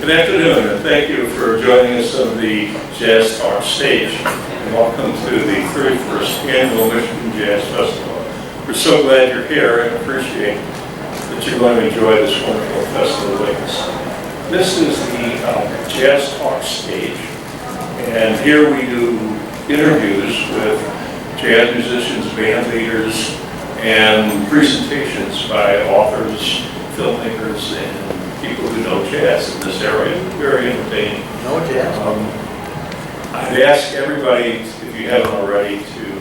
Good afternoon, and thank you for joining us on the Jazz Talk stage. And welcome to the 31st Annual Michigan Jazz Festival. We're so glad you're here and appreciate that you're going to enjoy this wonderful festival with us. This is the Jazz Talk stage, and here we do interviews with jazz musicians, band leaders, and presentations by authors, filmmakers, and people who know jazz in this area. Very entertaining. No jazz. I'd ask everybody, if you haven't already, to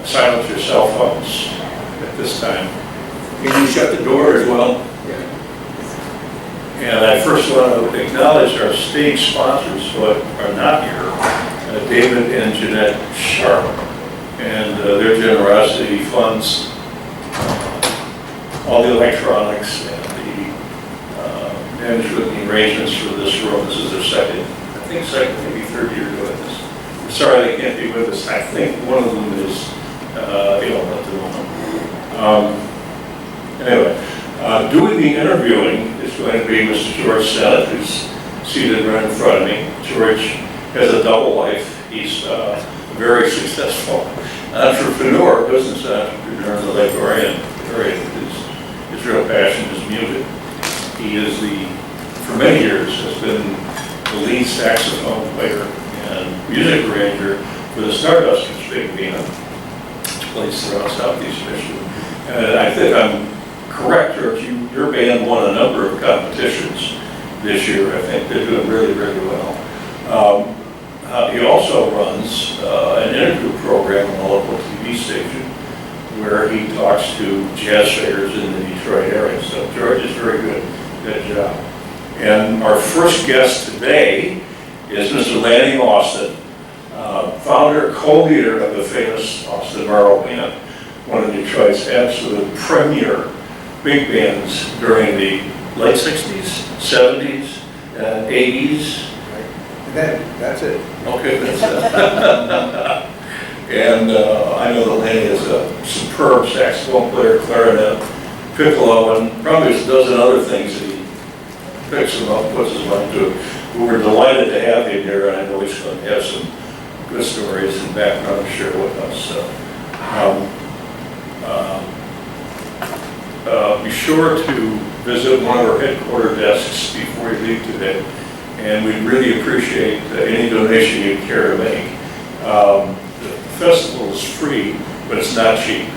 silence your cell phones at this time. Can you shut the door as well? Yeah. And I first want to acknowledge our stage sponsors who are not here, David and Jeanette Sharp, and their generosity funds all the electronics and the management and arrangements for this room. This is their second, maybe third year doing this. I'm sorry they can't be with us. I think one of them is ill at the moment. Anyway, doing the interviewing is going to be Mr. George Sinnott, who's seated right in front of me. George has a double life. He's a very successful entrepreneur, business entrepreneur in the Lake Orion area. His real passion is music. He is for many years, has been the lead saxophone player and music arranger for the Stardust, which big band, which plays throughout Southeast Michigan. And I think I'm correct, George, your band won a number of competitions this year. I think they're doing really, really well. He also runs an interview program on a local TV station where he talks to jazz players in the Detroit area. So George is very good. Good job. And our first guest today is Mr. Lanny Austin, founder, co-leader of the famous Austin Moro Band, one of Detroit's absolute premier big bands during the late 60s, 70s, and 80s. That's it. Okay, that's it. And I know that Lanny is a superb saxophone player, clarinet, piccolo, and probably a dozen other things that he picks them up, puts his mind to. We're delighted to have him here, and I know he's going to have some good stories and background to share with us. So, be sure to visit one of our headquarter desks before you leave today, and we'd really appreciate any donation you care to make. The festival is free, but it's not cheap.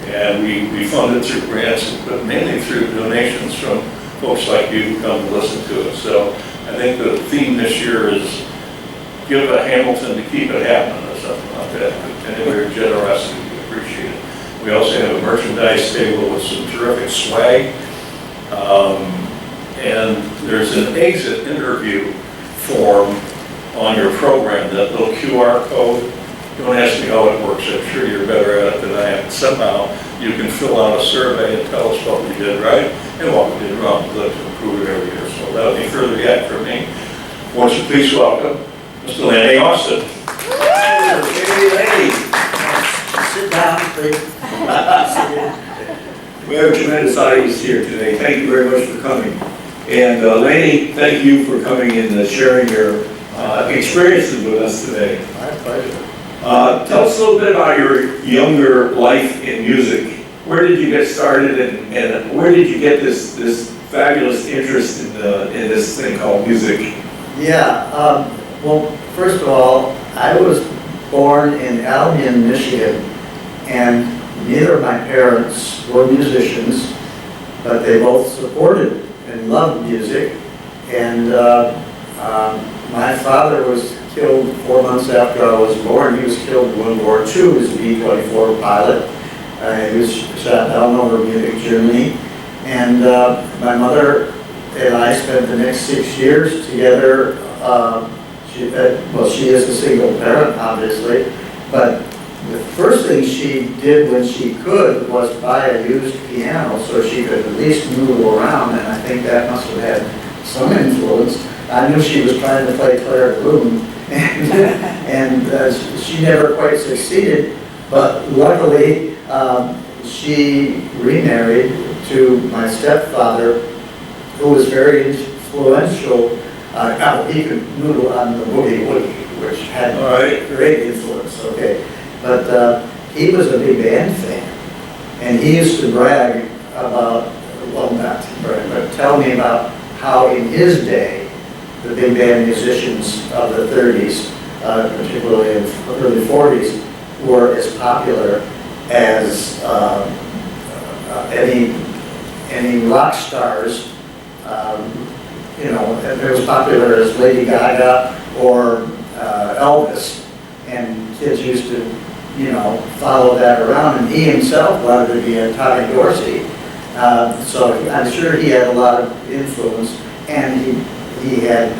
And we fund it through grants, but mainly through donations from folks like you who come to listen to it. So I think the theme this year is give a Hamilton to keep it happening or something like that. And your generosity, we appreciate it. We also have a merchandise table with some terrific swag. And there's an exit interview form on your program, that little QR code. Don't ask me how it works. I'm sure you're better at it than I am. Somehow you can fill out a survey and tell us what we did right and what we did wrong. We'd like to improve it every year. So without any further yet from me, won't you please welcome Mr. Lanny Austin. Hey, Lanny. Sit down, please. We have a tremendous audience here today. Thank you very much for coming. And Lanny, thank you for coming and sharing your experiences with us today. My pleasure. Tell us a little bit about your younger life in music. Where did you get started, and where did you get this fabulous interest in this thing called music? Yeah, well, first of all, I was born in Albion, Michigan, and neither of my parents were musicians, but they both supported and loved music. And my father was killed 4 months after I was born. He was killed in World War II. He was a B-24 pilot. He was shot down over Munich, Germany. And my mother and I spent the next 6 years together. She is a single parent, obviously, but the first thing she did when she could was buy a used piano so she could at least move around, and I think that must have had some influence. I knew she was trying to play Claire Bloom, and she never quite succeeded, but luckily she remarried to my stepfather, who was very influential He could noodle on the boogie woogie, which had All right. great influence, okay. But he was a big band fan, and he used to brag about, well, not brag, but tell me about how in his day, the big band musicians of the 30s, particularly in the early 40s, were as popular as any rock stars. You know, they're as popular as Lady Gaga or Elvis, and kids used to, you know, follow that around, and he himself wanted to be a Tommy Dorsey. So I'm sure he had a lot of influence, and he had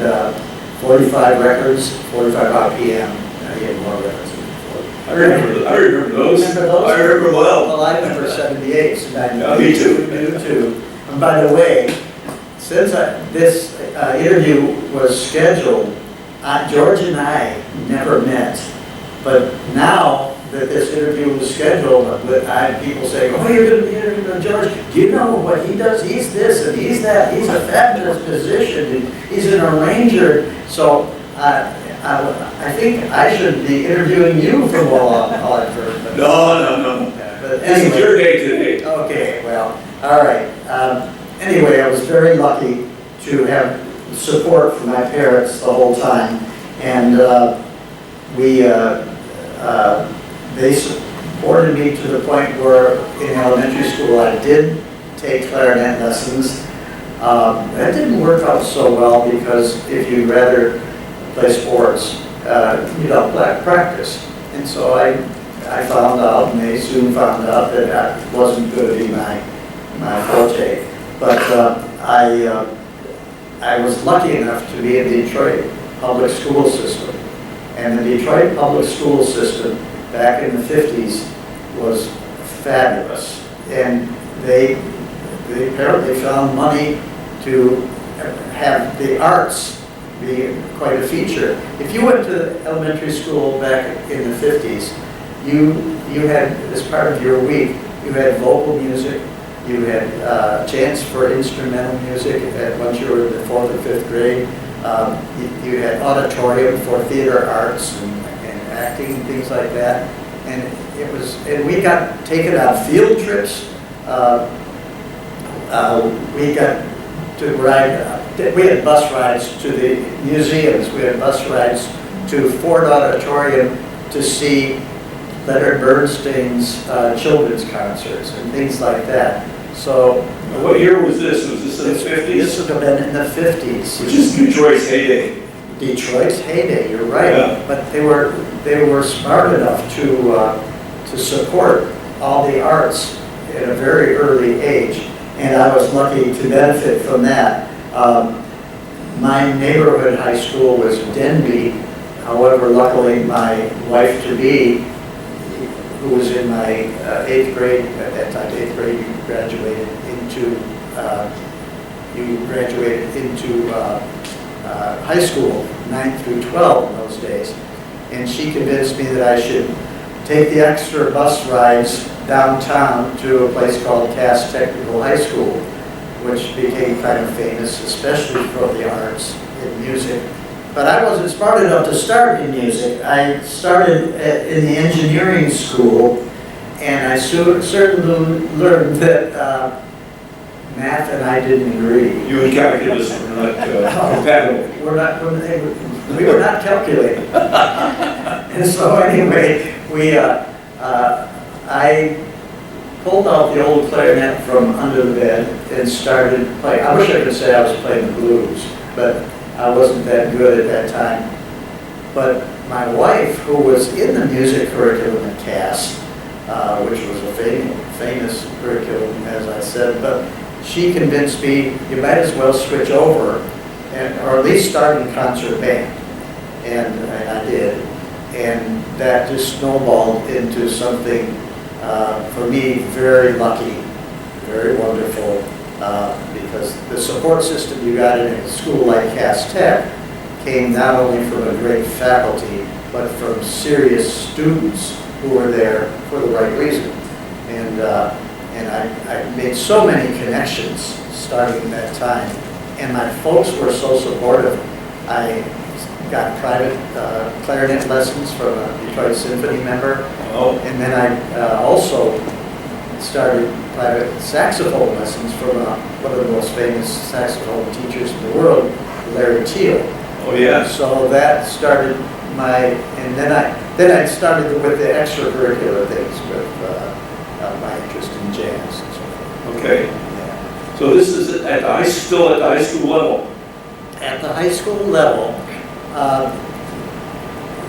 45 records, 45 RPM. He had more records than 40. I remember those. Remember those? I remember well. Well, I remember 78, and Yeah, me too. You too. And by the way, since this interview was scheduled, George and I never met. But now that this interview was scheduled, I had people saying, "Oh, you're going to be interviewing George. Do you know what he does? He's this and he's that. He's a fabulous musician. And he's an arranger." So I think I should be interviewing you from all I've heard. No. But This is anyway. your day today. Okay, well, all right. Anyway, I was very lucky to have support from my parents the whole time, and they supported me to the point where in elementary school I did take clarinet lessons. That didn't work out so well because if you'd rather play sports, you don't practice. And so I found out, and they soon found out, that that wasn't going to be my forte. But I was lucky enough to be in the Detroit public school system. And the Detroit public school system back in the 50s was fabulous. And they apparently found money to have the arts be quite a feature. If you went to elementary school back in the 50s, you had, as part of your week, you had vocal music, you had a chance for instrumental music once you were in the 4th or 5th grade. You had auditorium for theater arts and acting and things like that. And we got taken on field trips. We got to ride, we had bus rides to the museums, we had bus rides to Ford Auditorium to see Leonard Bernstein's children's concerts and things like that. So, What year was this? Was this in the 50s? This would have been in the 50s. Which is Detroit's heyday. Detroit's heyday, you're right. Yeah. But they were smart enough to support all the arts at a very early age, and I was lucky to benefit from that. My neighborhood high school was Denby. However, luckily my wife-to-be, who was in my 8th grade, at that time, 8th grade, you graduated into high school, 9th through 12 in those days. And she convinced me that I should take the extra bus rides downtown to a place called Cass Technical High School, which became kind of famous, especially for the arts and music. But I wasn't smart enough to start in music. I started in the engineering school, and I certainly learned that math and I didn't agree. You and calculus were not compatible. We were not calculating. And so anyway, I pulled out the old clarinet from under the bed and started playing. I wish I could say I was playing the blues, but I wasn't that good at that time. But my wife, who was in the music curriculum at Cass, which was a famous curriculum, as I said, but she convinced me you might as well switch over, or at least start in concert band. And I did. And that just snowballed into something, for me, very lucky, very wonderful, because the support system you got in a school like Cass Tech came not only from a great faculty, but from serious students who were there for the right reason. And I made so many connections starting at that time. And my folks were so supportive. I got private clarinet lessons from a Detroit Symphony member. Oh, And then I also started private saxophone lessons from one of the most famous saxophone teachers in the world, Larry Teal. oh, yeah. So that started and then I started with the extracurricular things with my interest in jazz and so forth. Okay. Yeah. So this is still at the high school level? At the high school level,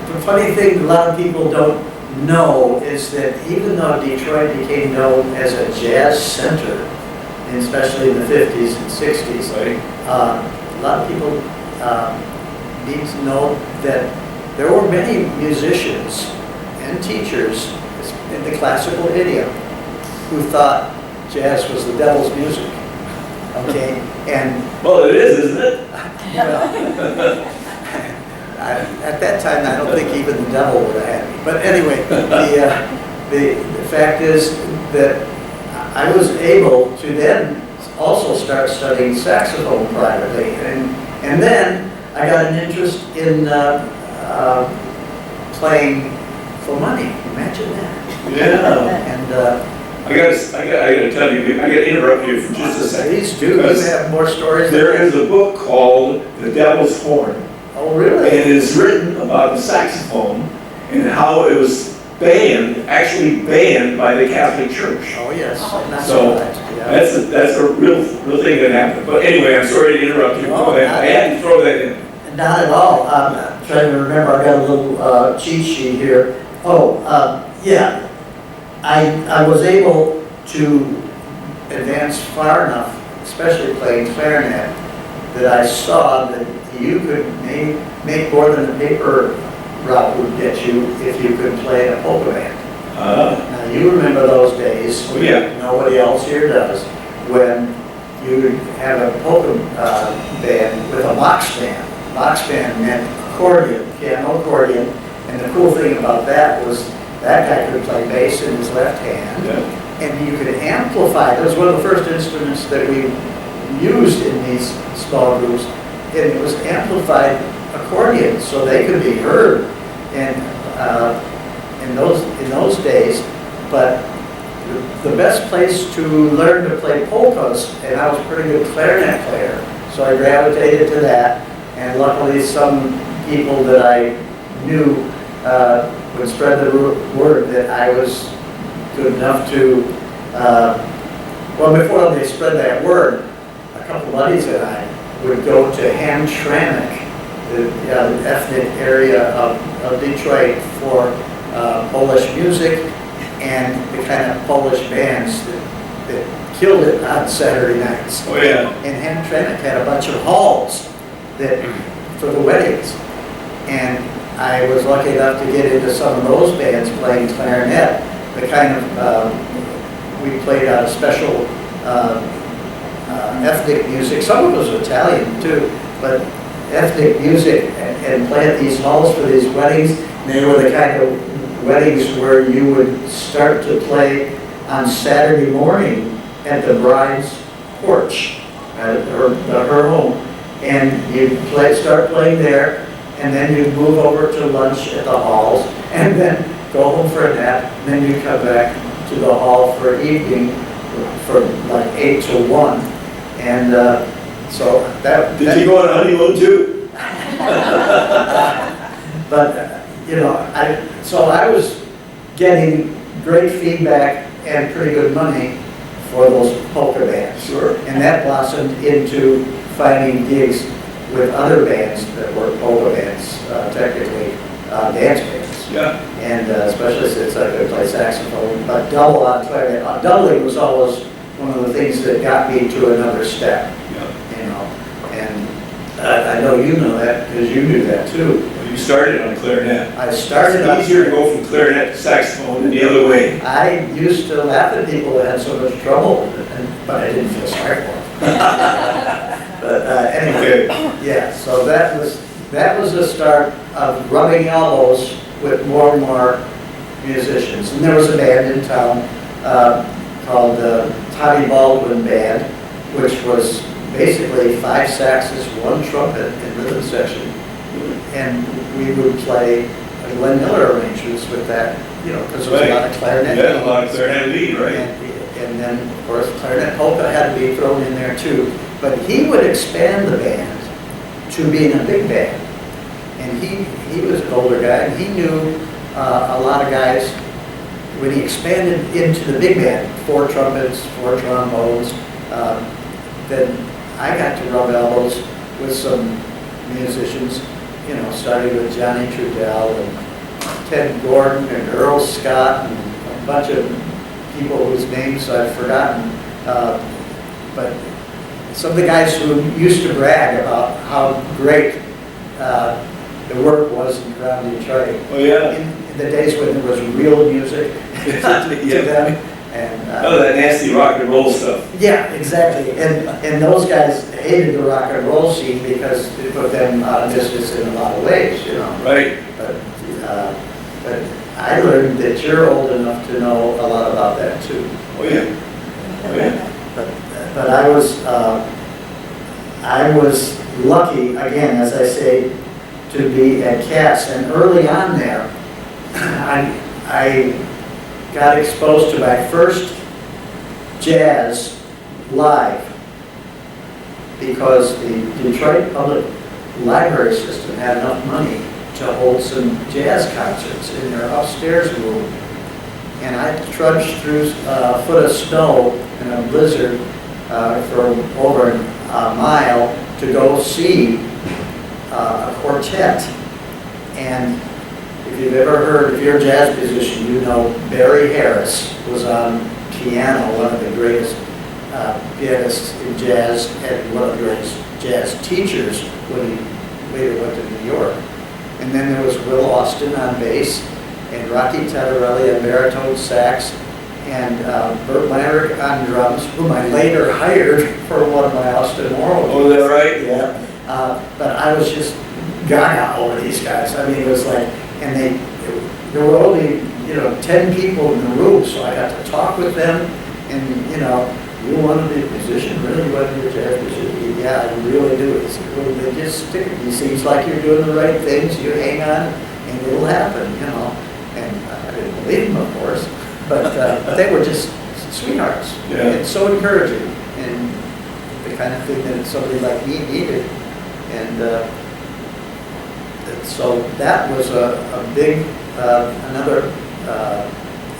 the funny thing a lot of people don't know is that even though Detroit became known as a jazz center, and especially in the 50s and 60s, Right. a lot of people need to know that there were many musicians and teachers in the classical idiom who thought jazz was the devil's music. Okay, and Well, it is, isn't it? well, at that time, I don't think even the devil would have had me. But anyway, the fact is that I was able to then also start studying saxophone privately, and then I got an interest in playing for money. Imagine that. Yeah. And I gotta tell you, I gotta interrupt you for just a second. please do. You Because have more stories. There is a book called The Devil's Horn. Oh, And really? it is written about the saxophone and how it was actually banned by the Catholic Church. Oh, yes. That's So, right. Yeah. That's a real thing that happened. But anyway, I'm sorry to interrupt you. No, Go ahead. I had to throw that in. Not at all. I'm trying to remember, I got a little cheat sheet here. Oh, yeah. I was able to advance far enough, especially playing clarinet, that I saw that you could make more than a paper route would get you if you could play a polka band. Now, you remember those days. Oh, yeah. Nobody else here does. When you would have a polka band with a box band. Box band meant accordion, piano accordion. And the cool thing about that was that guy could play bass in his left hand. Yeah. And you could amplify. That was one of the first instruments that we used in these small groups. And it was amplified accordion, so they could be heard. And in those days, but the best place to learn to play polkas, and I was a pretty good clarinet player, so I gravitated to that. And luckily, some people that I knew would spread the word that I was good enough to, well, before they spread that word, a couple buddies and I would go to Hamtramck, the ethnic area of Detroit, for Polish music and the kind of Polish bands that killed it on Saturday nights. Oh, yeah. And Hamtramck had a bunch of halls for the weddings. And I was lucky enough to get into some of those bands playing clarinet. The kind of, we played out special ethnic music. Some of it was Italian too, but ethnic music, and play at these halls for these weddings. And they were the kind of weddings where you would start to play on Saturday morning at the bride's porch, at her home. And you'd start playing there, and then you'd move over to lunch at the halls, and then go home for a nap, and then you'd come back to the hall for evening for like 8 to 1. And so that... Did you go on a honeymoon too? But, you know, I was getting great feedback and pretty good money for those polka bands. Sure. And that blossomed into finding gigs with other bands that were polka bands, technically dance bands. Yeah. And especially since I could play saxophone, but double on clarinet. Doubling was always one of the things that got me to another step. Yeah. You know, and I know you know that because you do that too. Well, you started on clarinet. I started on... It's easier to go from clarinet to saxophone than the other way. I used to laugh at people that had so much trouble, but I didn't feel sorry for them. But anyway, yeah, so that was the start of rubbing elbows with more and more musicians. And there was a band in town called the Tommy Baldwin Band, which was basically 5 saxes, 1 trumpet, and rhythm section. we would play Glenn Miller arrangements with that, you know, because there was a lot of clarinet. Yeah, a lot of clarinet lead, right? And then, of course, clarinet polka had to be thrown in there too. But he would expand the band to being a big band. And he was an older guy, and he knew a lot of guys. When he expanded into the big band, 4 trumpets, 4 trombones, then I got to rub elbows with some musicians, you know, starting with Johnny Trudell and Ted Gordon and Earl Scott and a bunch of people whose names I've forgotten. But some of the guys who used to brag about how great the work was around Detroit. Oh, yeah. In the days when there was real music to them. And, Oh, that nasty rock and roll stuff. yeah, exactly. And those guys hated the rock and roll scene because it put them out of business in a lot of ways, you know. Right. But I learned that you're old enough to know a lot about that too. Oh, yeah. Oh, yeah. But I was lucky, again, as I say, to be at Cass. And early on there, I got exposed to my first jazz live because the Detroit Public Library System had enough money to hold some jazz concerts in their upstairs room. And I trudged through a foot of snow in a blizzard for over a mile to go see a quartet. And if you've ever heard, if you're a jazz musician, you know Barry Harris was on piano, one of the greatest pianists in jazz, and one of the greatest jazz teachers when he later went to New York. And then there was Will Austin on bass, and Rocky Tatarelli on baritone sax, and Burt Myrick on drums, whom I later hired for one of my Austin Moro. Oh, is that right? Yeah. But I was just gaga over these guys. I mean, it was like, and there were only, 10 people in the room, so I had to talk with them, and, you want to be a musician? Really? You want to be a jazz musician? Yeah, I really do. It's, well, they just stick it. It seems like you're doing the right things. You hang on, and it'll happen, And I didn't believe them, of course, but they were just sweethearts. Yeah. And so encouraging, and the kind of thing that somebody like me needed. And so that was a big, another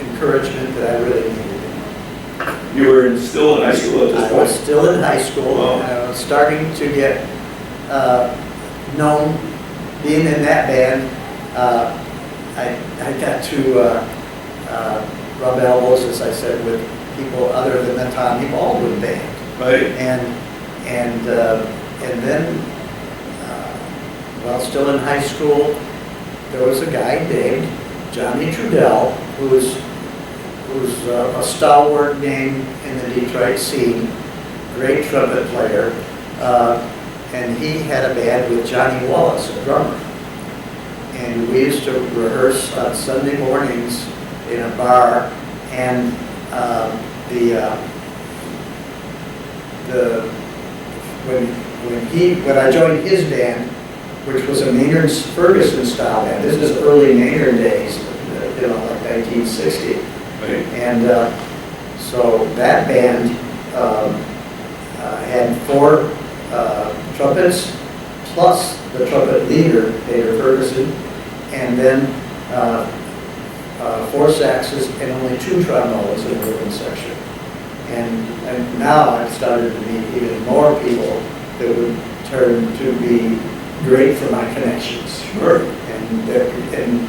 encouragement that I really needed. You were still in high school at this I point? was still in high school, Wow. and I was starting to get known, being in that band. I got to rub elbows, as I said, with people other than the Tommy Baldwin Band. Right. And then, while still in high school, there was a guy named Johnny Trudell, who was a stalwart name in the Detroit scene, great trumpet player, and he had a band with Johnny Wallace, a drummer. And we used to rehearse on Sunday mornings in a bar, and when I joined his band, which was a Maynard Ferguson style band. This is early Maynard days, like 1960. Right. And so that band had 4 trumpets, plus the trumpet leader, Maynard Ferguson, and then 4 saxes and only 2 trombones in the rhythm section. And now I've started to meet even more people that would turn to be great for my connections. Sure. And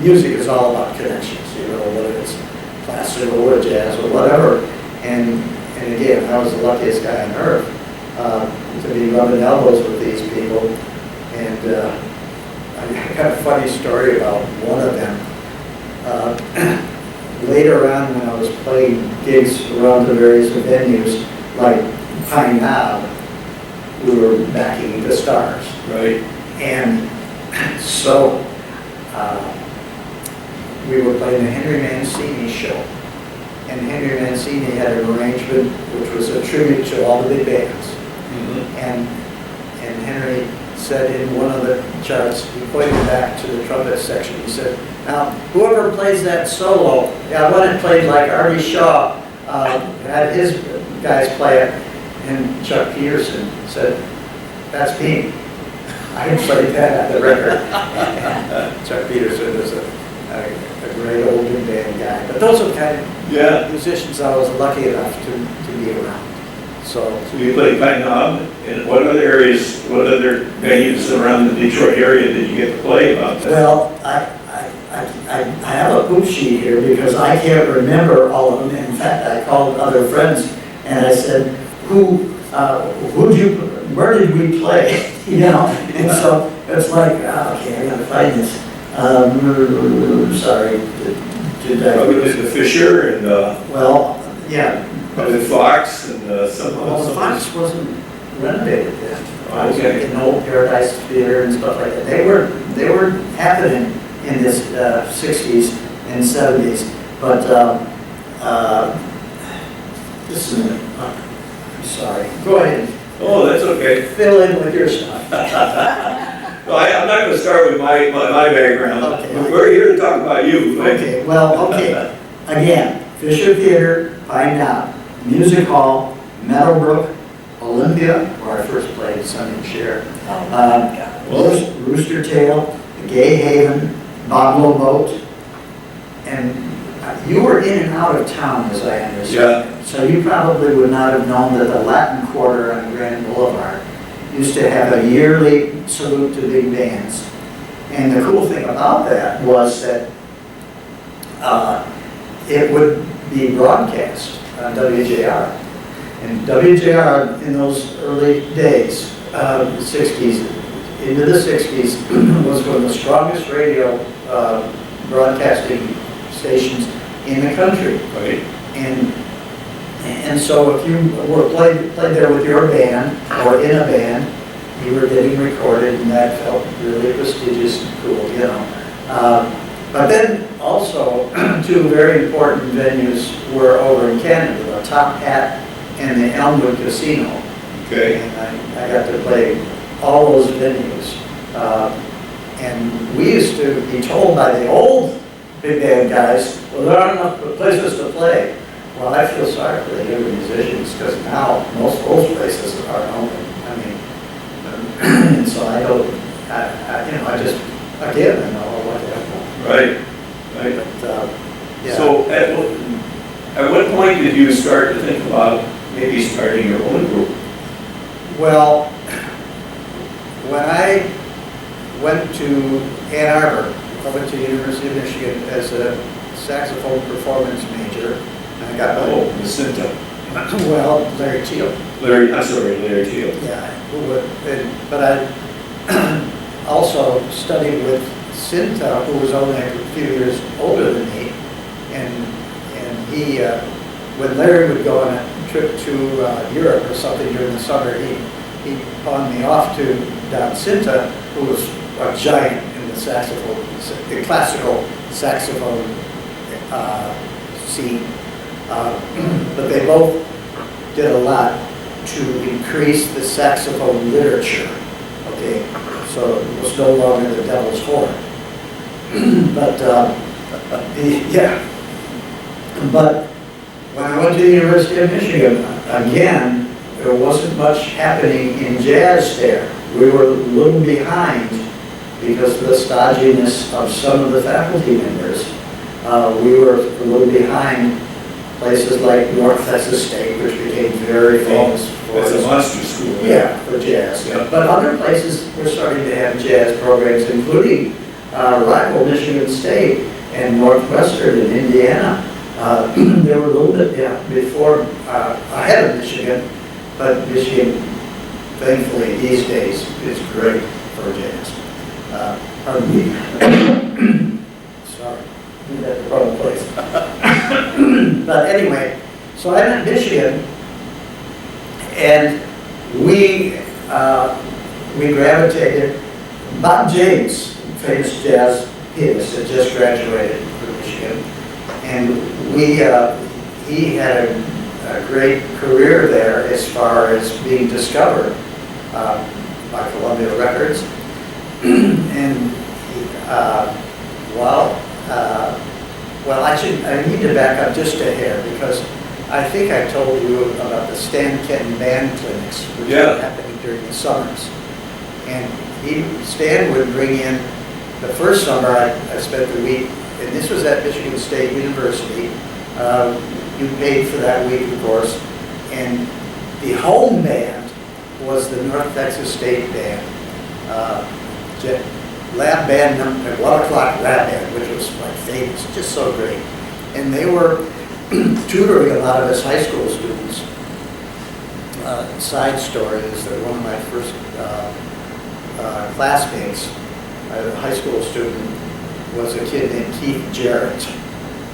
music is all about connections, whether it's classical or jazz or whatever. And again, I was the luckiest guy on earth to be rubbing elbows with these people. And I got a funny story about one of them. Later on, when I was playing gigs around the various venues, like Pine Knob, we were backing the Stars. Right. And so we were playing the Henry Mancini show. And Henry Mancini had an arrangement which was a tribute to all the big bands. Mm-hmm. And Henry said in one of the charts, he pointed back to the trumpet section, he said, now, whoever plays that solo, I want it played like Artie Shaw had his guys play it. And Chuck Peterson said, that's me. I played that at the record. And Chuck Peterson was a great old big band guy. But those are the kind of musicians I was lucky enough to be around. So you played Pine Knob, and what other areas, what other venues around the Detroit area did you get to play about that? Well, I have a poop sheet here because I can't remember all of them. In fact, I called other friends and I said, where did we play? You know, and so it's like, okay, I gotta find this. Sorry, did I? The Fisher and Well, yeah. the Fox and some. Well, the Fox wasn't renovated then. Okay. An old Paradise Theater and stuff like that. They were happening in this 60s and 70s, but this is I'm sorry. Go ahead. Oh, that's okay. Fill in with your stuff. Well, I'm not going to start with my background. Okay. We're here to talk about you. Okay, well, okay. Again, Fisher Theater, Pine Knob, Music Hall, Meadowbrook, Olympia, where I first played Sonny and Cher, Rooster Tail, Gay Haven, Boblo Boat, and you were in and out of town, as I understand. Yeah. So you probably would not have known that the Latin Quarter on Grand Boulevard used to have a yearly salute to big bands. And the cool thing about that was that it would be broadcast on WJR. And WJR in those early days, the 60s, into the 60s, was one of the strongest radio broadcasting stations in the country. Right. And so if you were played there with your band or in a band, you were getting recorded, and that felt really prestigious and cool, you know. But then also, two very important venues were over in Canada, the Top Hat and the Elmwood Casino. Okay. And I got to play all those venues. And we used to be told by the old big band guys, well, there aren't enough places to play. Well, I feel sorry for the younger musicians because now most of those places aren't open. I mean, and so I don't, I just, again, I know what to have. Right. Right. But, yeah. So at what point did you start to think about maybe starting your own group? Well, when I went to Ann Arbor, I went to the University of Michigan as a saxophone performance major, and I got The Sinnott. well, Larry Teal. Larry Teal. Yeah, but I also studied with Sinnott, who was only a few years older than me, and he, when Larry would go on a trip to Europe or something during the summer, he pawned me off to Don Sinnott, who was a giant in the saxophone, the classical saxophone scene. But they both did a lot to increase the saxophone literature. Okay, so it was no longer the devil's horn. But But when I went to the University of Michigan, again, there wasn't much happening in jazz there. We were a little behind because of the stodginess of some of the faculty members. We were a little behind places like North Texas State, which became very famous for It's a monster school. yeah, for jazz. Yeah. But other places were starting to have jazz programs, including rival Michigan State and Northwestern in Indiana. They were a little bit before, ahead of Michigan, but Michigan, thankfully, these days is great for jazz. Pardon me. Sorry, I'm at the wrong place. But anyway, so I'm in Michigan, and we gravitated. Bob James, famous jazz pianist, had just graduated from Michigan, and he had a great career there as far as being discovered by Columbia Records. And well, actually, I need to back up just a hair because I think I told you about the Stan Kenton band clinics, which were happening during the summers. And Stan would bring in, the first summer I spent the week, and this was at Michigan State University. You paid for that week, of course. And the home band was the North Texas State Band. Lab band, 1 o'clock lab band, which was like famous, just so great. And they were tutoring a lot of us high school students. Side story is that one of my first classmates, a high school student, was a kid named Keith Jarrett.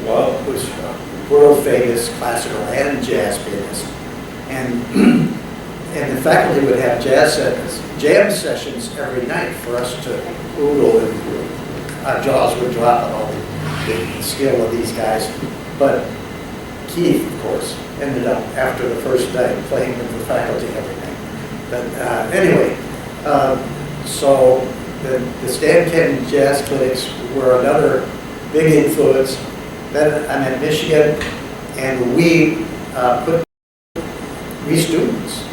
Wow. Who was a world famous classical and jazz pianist. And the faculty would have jam sessions every night for us to oodle, and our jaws would drop on all the skill of these guys. But Keith, of course, ended up after the first night playing with the faculty every night. But anyway, so the Stan Kenton Jazz Clinics were another big influence. Then I'm at Michigan, and we students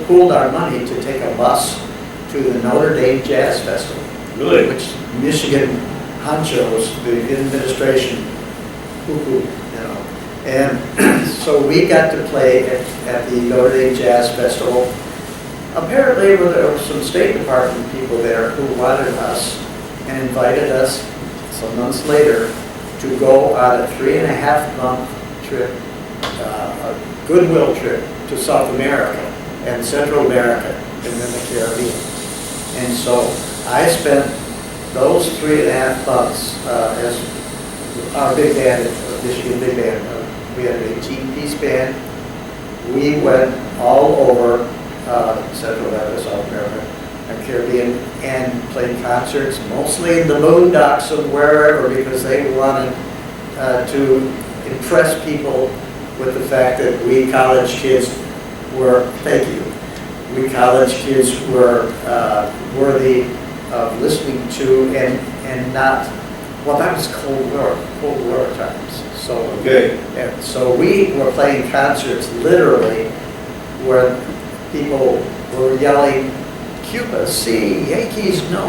pooled our money to take a bus to the Notre Dame Jazz Festival. Really? Which Michigan honchos, the administration, and so we got to play at the Notre Dame Jazz Festival. Apparently there were some State Department people there who wanted us and invited us some months later to go on a 3.5-month trip, a goodwill trip to South America and Central America and then the Caribbean. And so I spent those 3.5 months as our big band, Michigan Big Band. We had an 18-piece band. We went all over Central America, South America, and Caribbean, and played concerts, mostly in the boondocks and wherever, because they wanted to impress people with the fact that we college kids were, we college kids were worthy of listening to and not, well, that was Cold War times. So, and so we were playing concerts literally where people were yelling, Cuba, see, Yankees, no,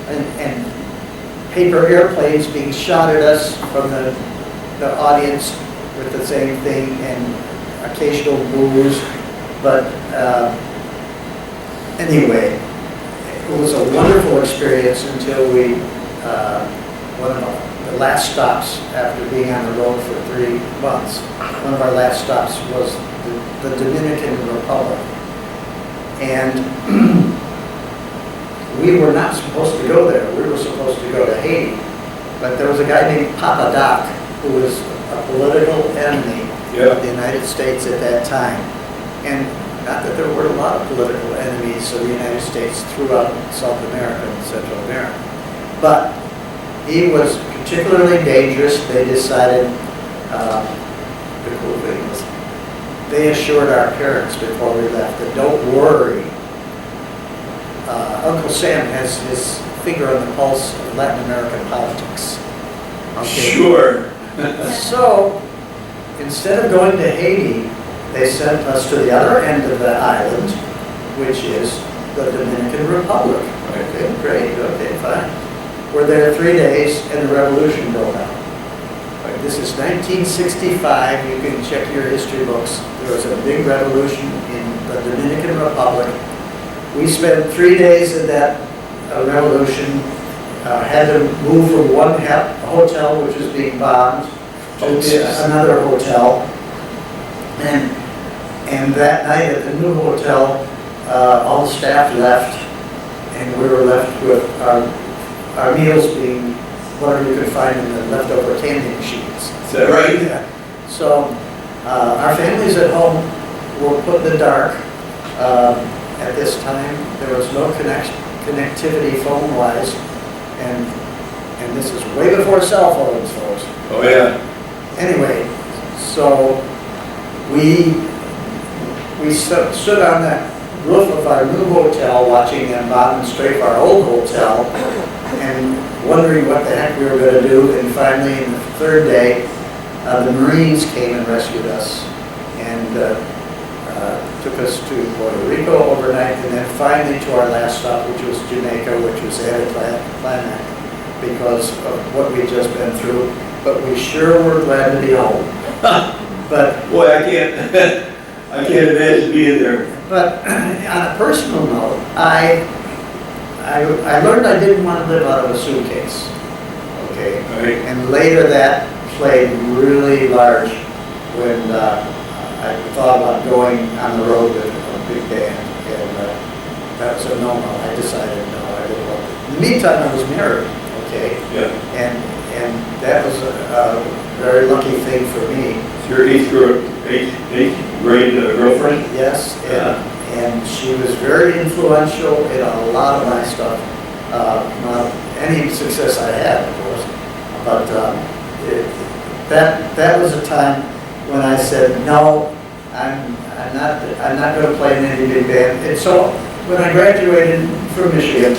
and paper airplanes being shot at us from the audience with the same thing, and occasional boos. But anyway, it was a wonderful experience until we, one of the last stops after being on the road for 3 months, one of our last stops was the Dominican Republic. And we were not supposed to go there. We were supposed to go to Haiti. But there was a guy named Papa Doc who was a political enemy of the United States at that time. And not that there were a lot of political enemies of the United States throughout South America and Central America. But he was particularly dangerous. They decided, the cool thing was, they assured our parents before we left that don't worry. Uncle Sam has his finger on the pulse of Latin American politics. Okay? Sure. So, instead of going to Haiti, they sent us to the other end of the island, which is the Dominican Republic. Okay, great, okay, fine. We're there 3 days and the revolution broke out. This is 1965, you can check your history books. There was a big revolution in the Dominican Republic. We spent 3 days in that revolution, had to move from one hotel, which was being bombed, to another hotel. And that night at the new hotel, all the staff left, and we were left with our meals being whatever you could find in the leftover candy machines. Is that right? Yeah. So our families at home were put in the dark. At this time, there was no connectivity phone-wise, and this is way before cell phones, folks. Oh yeah. Anyway, so we stood on that roof of our new hotel, watching them bomb and strafe our old hotel, and wondering what the heck we were going to do. And finally, in the third day, the Marines came and rescued us, and took us to Puerto Rico overnight, and then finally to our last stop, which was Jamaica, which was anticlimactic because of what we'd just been through. But we sure were glad to be home. But Boy, I can't, I can't imagine being there. But on a personal note, I learned I didn't want to live out of a suitcase. Okay, Right. and later that played really large when I thought about going on the road with a big band, and that was a no-no. I decided no, I didn't want to. In the meantime, I was married. Okay, Yeah. and that was a very lucky thing for me. Your eighth grade girlfriend? Yes, and she was very influential in a lot of my stuff. Not any success I had, of course, but that was a time when I said no. I'm not going to play in any big band. And so when I graduated from Michigan,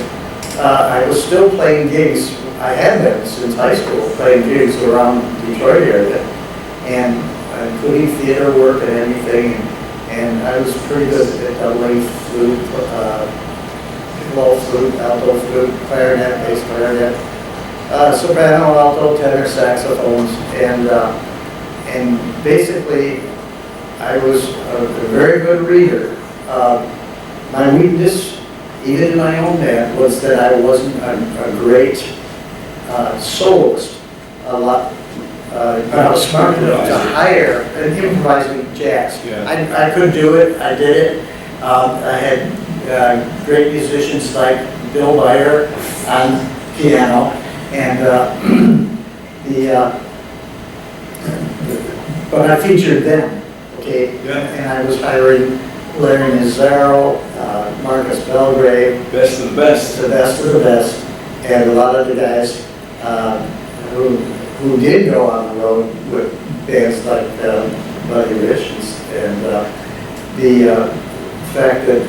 I was still playing gigs. I had been since high school playing gigs around the Detroit area, and including theater work and everything. And I was pretty good at doubling flute, piccolo flute, alto flute, clarinet, bass clarinet, soprano, alto, tenor, saxophones, and basically I was a very good reader. My weakness, even in my own band, was that I wasn't a great soloist. But I was smart enough to hire an improvising jazz. Yeah. I could do it. I did it. I had great musicians like Bill Byer on piano, and but I featured them. Okay, Yeah. and I was hiring Larry Mazzaro, Marcus Belgrave, Best of the best. the best of the best, and a lot of the guys who did go on the road with bands like Buddy Rich, and the fact that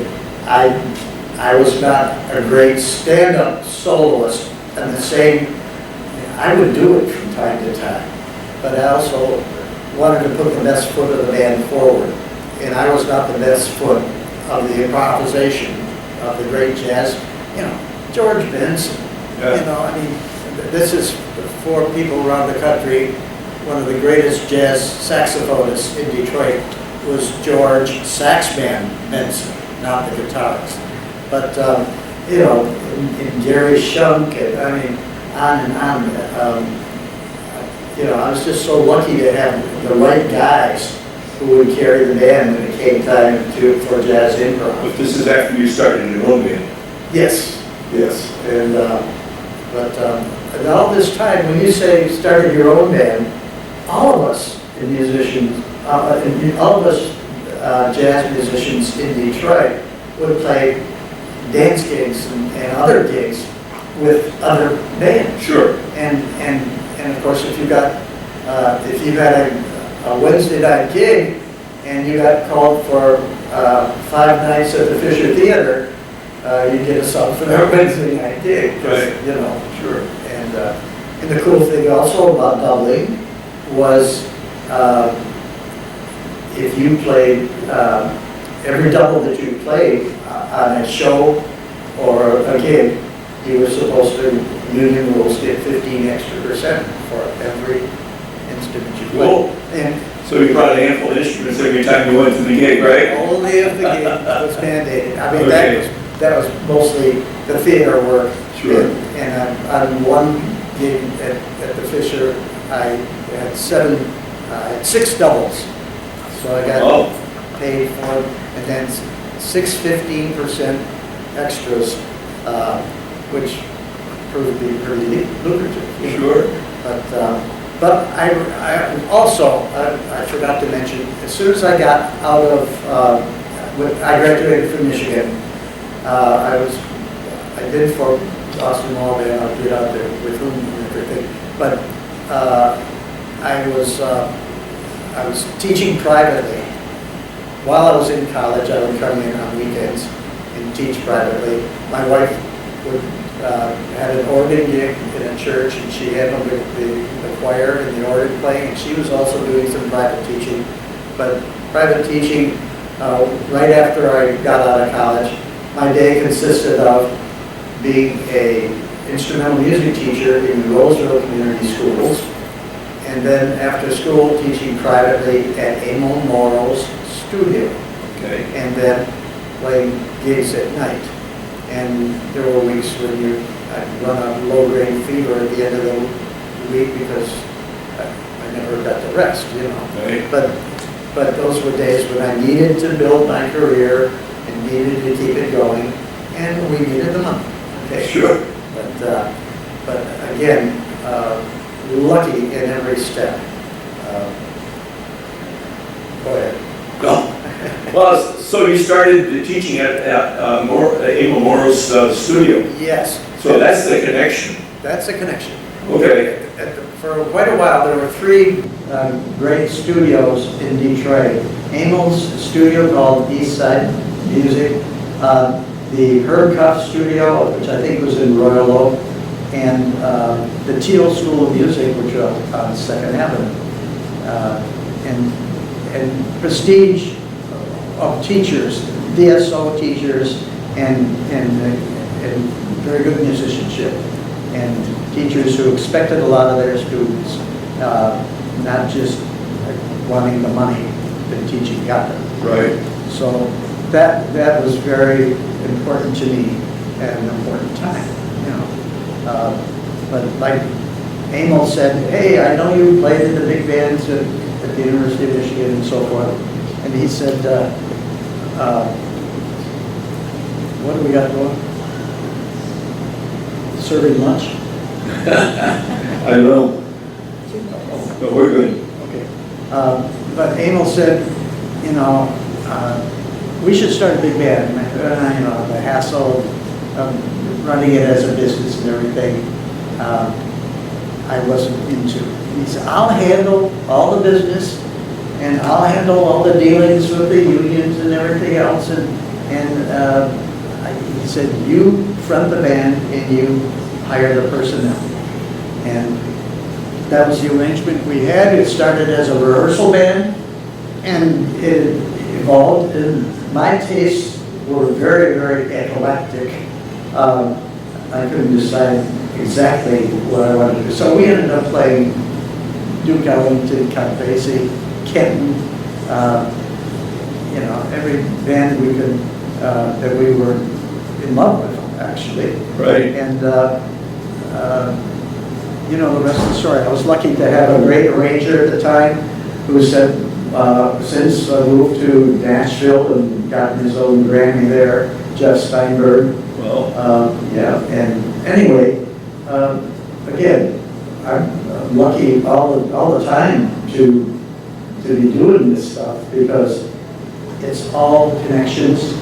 I was not a great stand-up soloist, and the same, I would do it from time to time, but I also wanted to put the best foot of the band forward, and I was not the best foot of the improvisation of the great jazz, George Benson, Yeah. I mean, this is for people around the country. One of the greatest jazz saxophonists in Detroit was George Saxman Benson, not the guitarist. But, in Gary Shunk, and I mean, on and on. I was just so lucky to have the right guys who would carry the band when it came time for jazz improv. But this is after you started your own band. Yes, and and all this time, when you say you started your own band, all of us musicians, all of us jazz musicians in Detroit would play dance gigs and other gigs with other bands. Sure. And of course, if you had a Wednesday night gig and you got called for 5 nights at the Fisher Theater, you get a song for that Wednesday night gig, 'cause, Right. Sure. and the cool thing also about doubling was if you played every double that you played on a show or a gig, you were supposed to, union rules, get 15% extra for every instrument you played. Cool. And So you brought a handful of instruments every time you went to the gig, right? only if the gig was mandated. I mean, Okay. that was mostly the theater work. Sure. And on one gig at the Fisher, I had 6 doubles. So I got Oh, paid for it, and then 6 15% extras, which proved to be pretty lucrative. sure. But I also, I forgot to mention, as soon as I got out of, I graduated from Michigan, I did for Austin Moro Band, I'll get out there with whom and everything, but I was teaching privately, while I was in college, I would come in on weekends and teach privately. My wife would, had an organ gig in a church, and she handled the choir and the organ playing, and she was also doing some private teaching. But private teaching, right after I got out of college, my day consisted of being a instrumental music teacher in the Roseville Community Schools, and then after school teaching privately at Emil Moro's studio, Okay. and then playing gigs at night. And there were weeks when I'd run a low-grade fever at the end of the week because I never got to rest, you know. Right. But those were days when I needed to build my career and needed to keep it going, and we needed the money. Okay. Sure. But again, lucky in every step. Go ahead. No. Well, so you started teaching at Emil Moro's studio. Yes. So that's the connection. That's a connection. Okay. For quite a while, there were three great studios in Detroit. Emil's studio called Eastside Music, the Herb Cuff studio, which I think was in Royal Oak, and the Teal School of Music, which was on 2nd Avenue. And prestige of teachers, DSO teachers, and very good musicianship, and teachers who expected a lot of their students, not just wanting the money that teaching got them. Right. So that was very important to me at an important time, you know. But like Emil said, hey, I know you played in the big bands at the University of Michigan and so forth. And he said, what do we got going? Serving lunch? I don't know. But we're good. Okay. But Emil said, you know, we should start a big band. You know, the hassle of running it as a business and everything, I wasn't into. He said, I'll handle all the business, and I'll handle all the dealings with the unions and everything else. He said, you front the band and you hire the personnel. And that was the arrangement we had. It started as a rehearsal band, and it evolved. And my tastes were very, very eclectic. I couldn't decide exactly what I wanted to do. So we ended up playing Duke Ellington, Count Basie, Kenton, you know, every band we could, that we were in love with, actually. Right. And, you know, the rest of the story. I was lucky to have a great arranger at the time who said, since moved to Nashville and gotten his own Grammy there, Jeff Steinberg. Well. Yeah, and anyway, again, I'm lucky all the time to be doing this stuff because it's all connections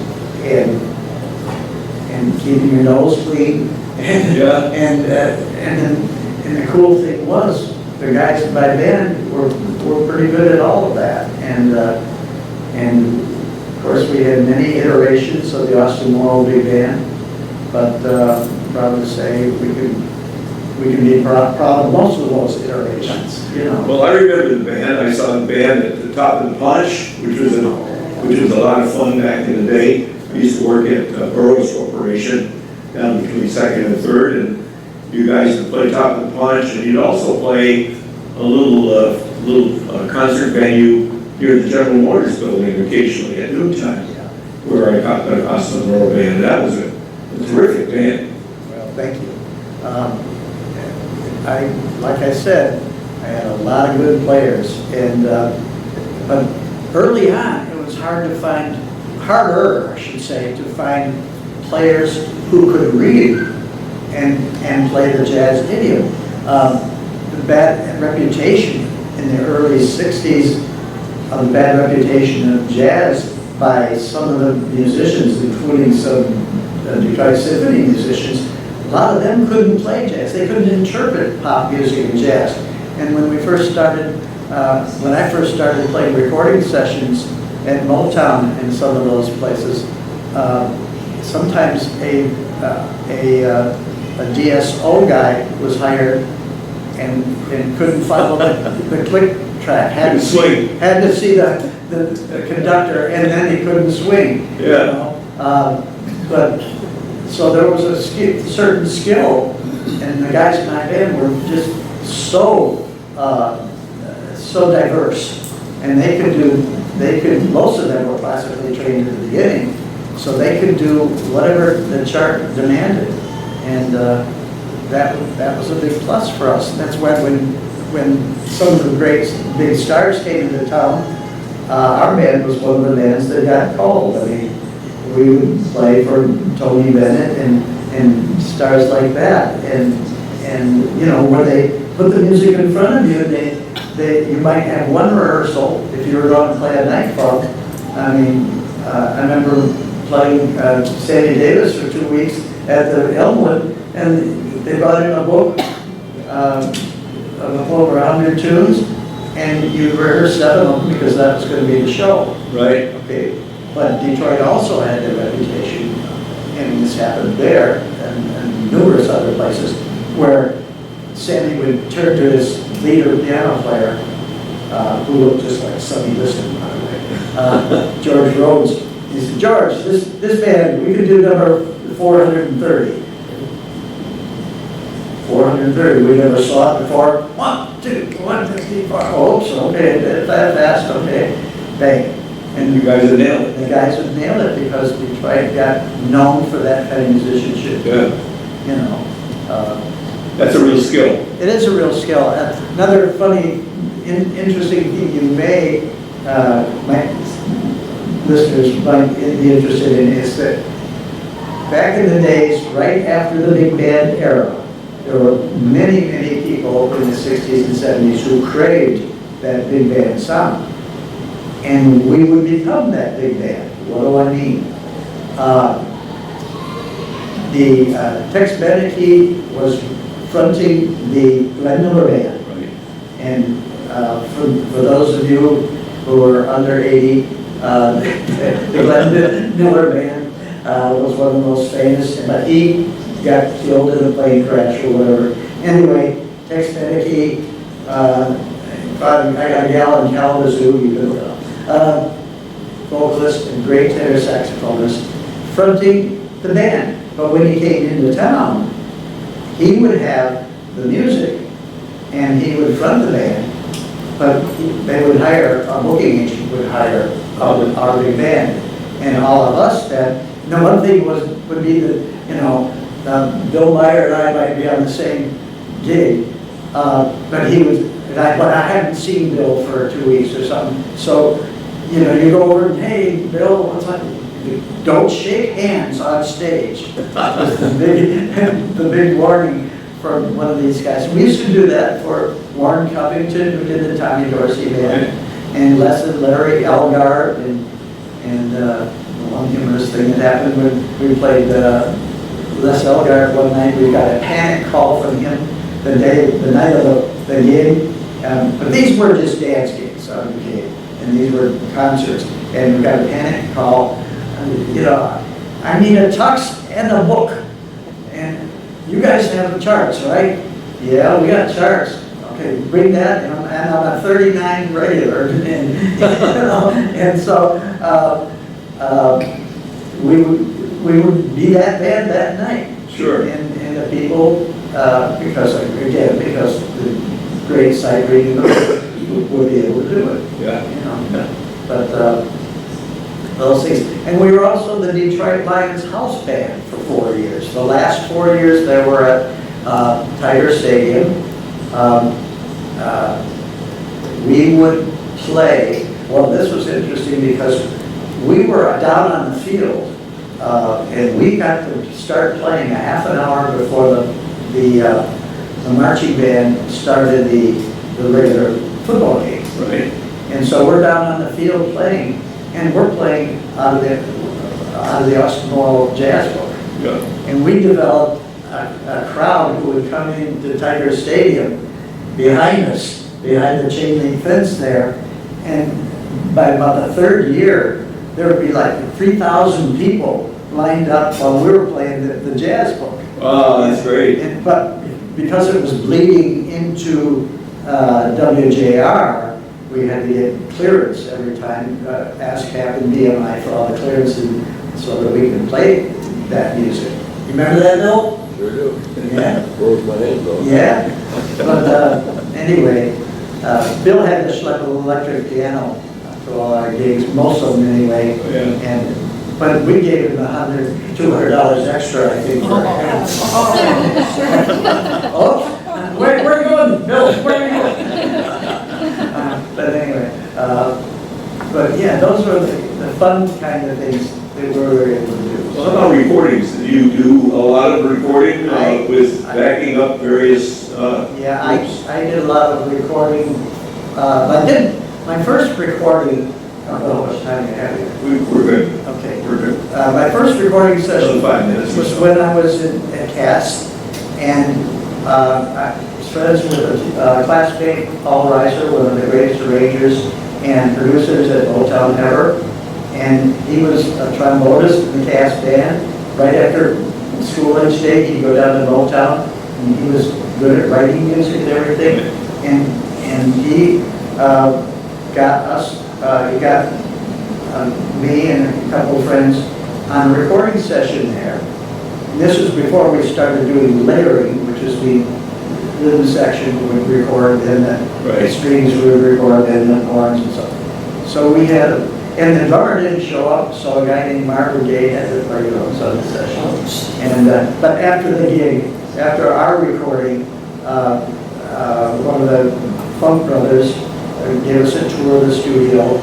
and keeping your nose clean. Yeah. And the cool thing was the guys in my band were pretty good at all of that. And of course we had many iterations of the Austin Moro Band, but proud to say we can be proud of most of those iterations, you know. Well, I remember the band. I saw the band at the Top of the Punch, which was a lot of fun back in the day. I used to work at Burroughs Corporation down between 2nd and 3rd, and you guys would play Top of the Punch, and you'd also play a little concert venue here at the General Motors building occasionally at noontime, where I got the Austin Moro Band. That was a terrific band. Well, thank you. Like I said, I had a lot of good players, and but early on it was harder, I should say, to find players who could read and play the jazz idiom. The bad reputation in the early 60s, the bad reputation of jazz by some of the musicians, including some Detroit Symphony musicians, a lot of them couldn't play jazz. They couldn't interpret pop music and jazz. And when I first started playing recording sessions at Motown and some of those places, sometimes a DSO guy was hired and couldn't follow the click track. Couldn't swing. Had to see the conductor, and then he couldn't swing. Yeah. You know? But, so there was a certain skill, and the guys in my band were just so diverse. And most of them were classically trained at the beginning, so they could do whatever the chart demanded. And that was a big plus for us. That's when some of the great big stars came into town, our band was one of the bands that got called. I mean, we would play for Tony Bennett and stars like that. And you know, where they put the music in front of you, you might have one rehearsal if you were going to play a night club. I mean, I remember playing Sammy Davis for 2 weeks at the Elmwood, and they brought in a book of over 100 tunes, and you rehearsed 7 of them because that was going to be the show. Right. Okay, but Detroit also had their reputation, and this happened there and numerous other places, where Sammy would turn to his leader piano player, who looked just like Sonny Liston, by the way, George Rhodes. He said, "George, this band, we could do number 430. 430, we never saw it before. 1, 2, 1, 2, 3, 4. Oops, okay, that fast, okay, bang." And you guys have nailed it. The guys have nailed it because Detroit got known for that kind of musicianship. Yeah. You know. That's a real skill. It is a real skill. Another funny, interesting thing you may, my listeners might be interested in is that back in the days, right after the big band era, there were many, many people in the 60s and 70s who craved that big band sound. And we would become that big band. What do I mean? Tex Beneke was fronting the Glenn Miller Band. Right. And for those of you who are under 80, the Glenn Miller Band was one of the most famous, but he got killed in a plane crash or whatever. Anyway, Tex Beneke, I got a gal in Kalamazoo, you can look it up, vocalist and great tenor saxophonist, fronting the band. But when he came into town, he would have the music and he would front the band, but they would hire, a booking agent would hire our big band. And all of us that, one thing would be that, Bill Meyer and I might be on the same gig, but he was, but I hadn't seen Bill for 2 weeks or something. So, you go over and, "Hey, Bill, what's up?" Don't shake hands on stage. the big warning from one of these guys. We used to do that for Warren Covington, who did the Tommy Dorsey Band, and Les and Larry Elgar, and one humorous thing that happened when we played Les Elgar one night. We got a panic call from him the night of the gig, but these were just dance gigs, okay, and these were concerts, and we got a panic call. I need a tux and a book. And you guys have the charts, right? Yeah, we got charts. Okay, bring that, and I'm a 39 regular. And so we would be that band that night. Sure. And the people, because the great sight reading would be able to do it. Yeah. But those things. And we were also the Detroit Lions house band for 4 years. The last 4 years they were at Tiger Stadium. We would play, well, this was interesting because we were down on the field, and we got to start playing a half an hour before the marching band started the regular football game. Right. And so we're down on the field playing, and we're playing out of the Austin Moro Jazz Book. Yeah. And we developed a crowd who would come into Tiger Stadium behind us, behind the chain link fence there, and by about the third year, there would be like 3,000 people lined up while we were playing the jazz book. Oh, that's great. But because it was bleeding into WJR, we had to get clearance every time, ask Captain BMI for all the clearances so that we could play that music. You remember that, Bill? Sure do. Yeah. Blows my head though. Yeah. But anyway, Bill had to schlep an electric piano to all our gigs, most of them anyway. Yeah. But we gave him $200 extra, I think, for Oh, where are you going, Bill? Where are you going? But anyway, but yeah, those were the fun kind of things that we were able to do. Well, how about recordings? Do you do a lot of recording with backing up various Yeah, groups? I did a lot of recording. I did my first recording. I don't know how much time you have here. We're good. Okay. We're good. My first recording session 5 minutes. was when I was at Cass, and I was friends with a classmate, Paul Reiser, one of the greatest arrangers and producers at Motown ever. And he was a trombonist in the Cass band. Right after school each day, he'd go down to Motown, and he was good at writing music and everything. And he got us, he got me and a couple of friends on a recording session there. And this was before we started doing layering, which is the rhythm section would record, and the strings would record, and the horns and so on. So we had, and the drummer didn't show up, so a guy named Mark Brigade had to play drums on the session. And but after the gig, after our recording, one of the Funk Brothers gave us a tour of the studio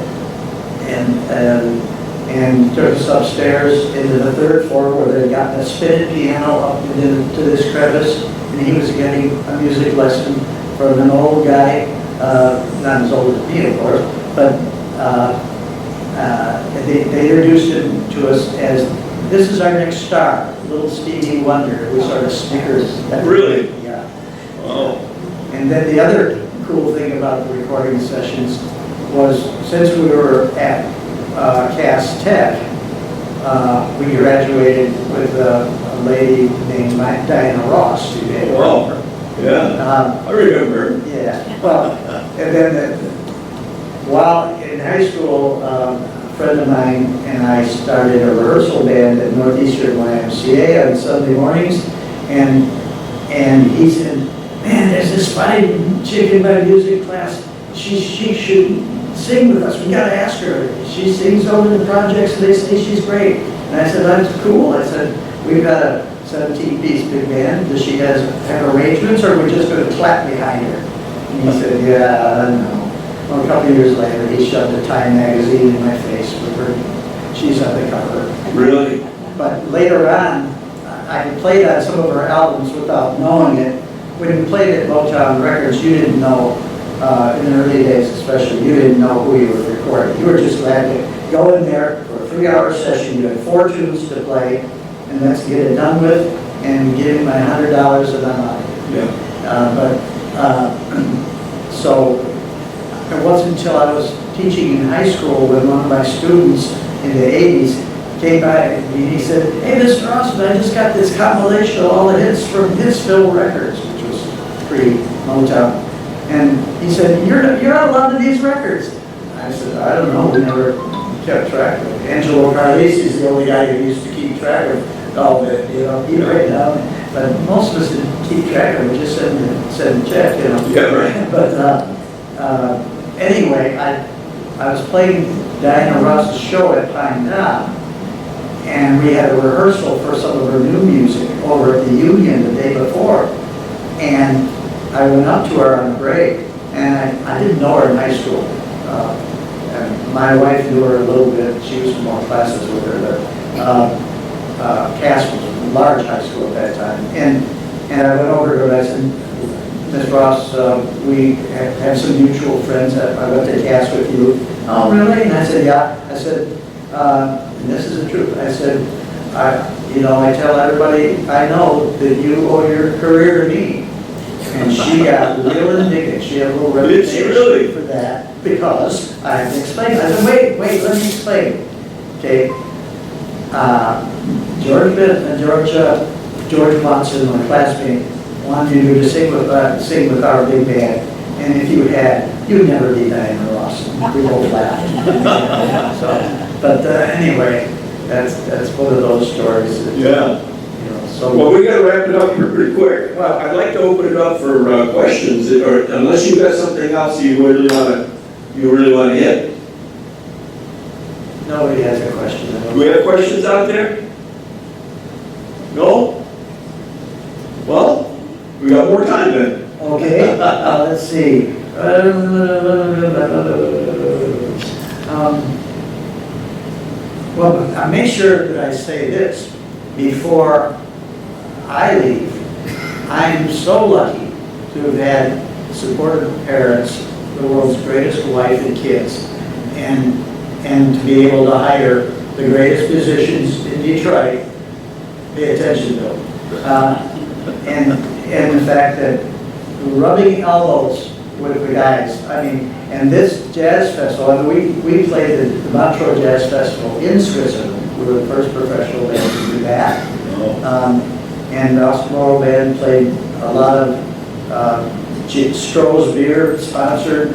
and took us upstairs into the third floor where they'd gotten a spinning piano up into this crevice, and he was getting a music lesson from an old guy, not as old as me, of course, but they introduced him to us as, this is our next star, little Stevie Wonder. We sort of snickered. Really? Yeah. Oh. And then the other cool thing about the recording sessions was, since we were at Cass Tech, we graduated with a lady named Diana Ross. You may Wow. remember. Yeah. I remember. Yeah. Well, and then while in high school, a friend of mine and I started a rehearsal band at Northeastern YMCA on Sunday mornings, and he said, man, there's this fine chick in my music class. She should sing with us. We got to ask her. She sings over the projects, and they say she's great. And I said, that's cool. I said, we've got a 17-piece big band. Does she have arrangements, or are we just going to clap behind her? And he said, yeah, no. Well, a couple of years later, he shoved a Time magazine in my face with her. She's on the cover. Really? But later on, I played on some of her albums without knowing it. When you played at Motown Records, you didn't know, in the early days especially, you didn't know who you were recording. You were just glad to go in there for a 3-hour session. You had 4 tunes to play, and let's get it done with, and give me my $100 and I'm out. Yeah. So it wasn't until I was teaching in high school when one of my students in the 80s came by and he said, hey, Mr. Austin, I just got this compilation of all the hits from Hitsville Records, which was pre-Motown. And he said, you're on a lot of these records. I said, I don't know, we never kept track of it. Angelo Carlisi is the only guy who used to keep track of all of it, you know, he'd write it down. But most of us didn't keep track of it, we just send a check, you know. Yeah, right. But anyway, I was playing Diana Ross's show at Pine Top, and we had a rehearsal for some of her new music over at the Union the day before. And I went up to her on a break, and I didn't know her in high school. And my wife knew her a little bit. She was in more classes with her. But Cass was a large high school at that time. And I went over to her and I said, Ms. Ross, we have some mutual friends. I went to Cass with you. Oh, really? And I said, yeah. I said, and this is the truth. I said, I tell everybody I know that you owe your career to me. And she got real indignant. She had a little reputation for that because I explained, I said, wait, let me explain. Okay? George Watson, my classmate, wanted you to sing with our big band. And if you had, you'd never be Diana Ross. We both laughed. But anyway, that's one of those stories. That, Yeah. You know, so. Well, we gotta wrap it up here pretty quick. Well, I'd like to open it up for questions, or unless you got something else you really wanna hit. Nobody has a question. Do we have questions out there? No? Well, we got more time then. Okay, let's see. Well, I make sure that I say this before I leave. I'm so lucky to have had supportive parents, the world's greatest wife and kids, and to be able to hire the greatest musicians in Detroit. Pay attention to them. And the fact that rubbing elbows with the guys. I mean, and this jazz festival, I mean, we played the Montreux Jazz Festival in Switzerland. We were the first professional band to do that. And the Austin Moro Band played a lot of Stroh's beer sponsored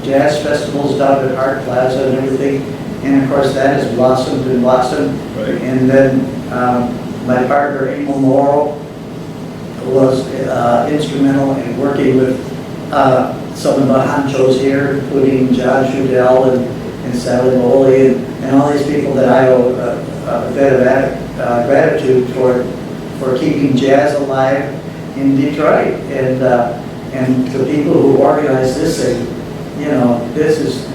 jazz festivals down at Hart Plaza and everything. And of course that has blossomed and blossomed. Right. And then my partner, Emil Morrow, was instrumental in working with some of the honchos here, including John Trudell and Sally Moley and all these people that I owe a bit of gratitude for keeping jazz alive in Detroit. And the people who organized this thing, you know, this is,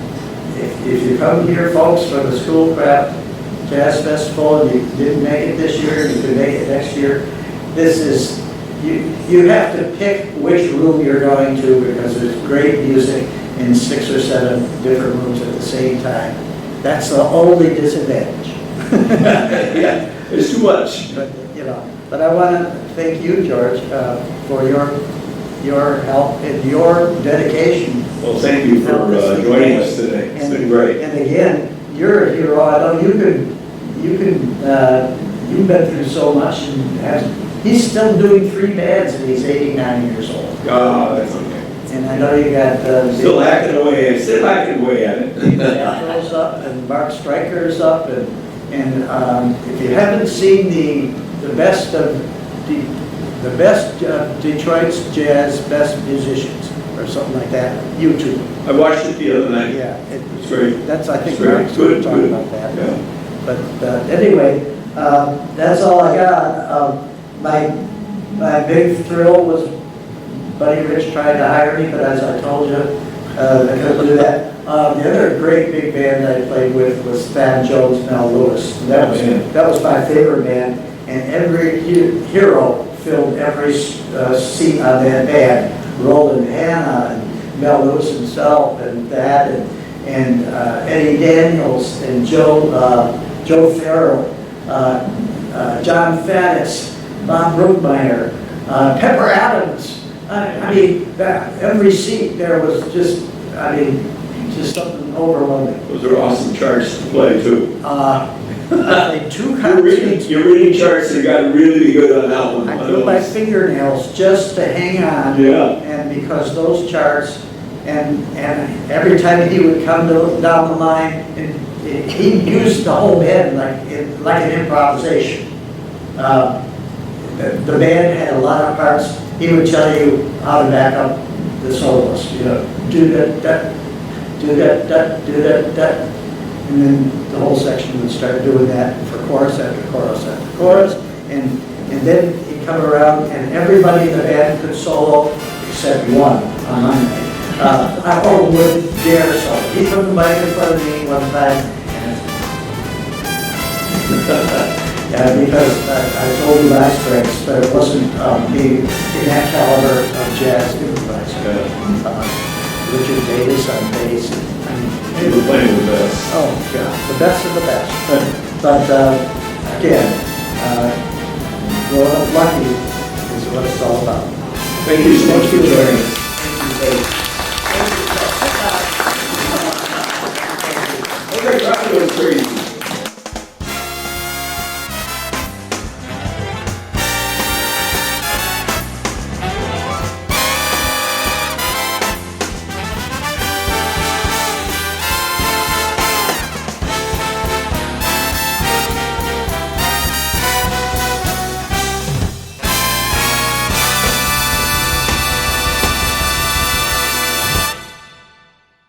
if you come here, folks, from the Schoolcraft Jazz Festival, and you didn't make it this year, you can make it next year, this is, you have to pick which room you're going to, because there's great music in 6 or 7 different rooms at the same time. That's the only disadvantage. Yeah, it's too much. But, you know, but I want to thank you, George, for your help and your dedication. Well, thank you for joining us today. It's been great. And again, you're a hero. I know you've been through so much, and he's still doing 3 bands and he's 89 years old. Oh, that's okay. And I know you got Still hacking away at it. Afro's up and Mark Stryker's up, and if you haven't seen the best of Detroit's jazz best musicians or something like that, YouTube. I watched it the other night. Yeah, It's great. that's, I think It's very Mark's going to good, talk good. about that. Yeah. But anyway, that's all I got. My big thrill was Buddy Rich tried to hire me, but as I told you, I couldn't do that. The other great big band I played with was Stan Jones and Mel Lewis. That was my favorite band, and every hero filled every seat on that band. Roland Hanna and Mel Lewis himself and that, and Eddie Daniels and Joe Farrell, John Faddis, Bob Brookmeyer, Pepper Adams. I mean, every seat there was just something overwhelming. Those are awesome charts to play too. I played 2 concerts. You're reading charts that got to really be good on that one. I put my fingernails just to hang on. Yeah. And because those charts, and every time he would come down the line, and he used the whole band like an improvisation. The band had a lot of parts. He would tell you how to back up the soloist. You know, do that, do that, do that. And then the whole section would start doing that for chorus after chorus after chorus. And then he'd come around and everybody in the band could solo except one on my night. I wouldn't dare solo. He put the mic in front of me one time. Yeah, because I told you my strengths, but it wasn't being in that caliber of jazz improviser. Richard Davis on bass. You were playing the best. Oh, God, the best of the best. But again, growing up lucky is what it's all about. Thank you so much for joining us. Thank you.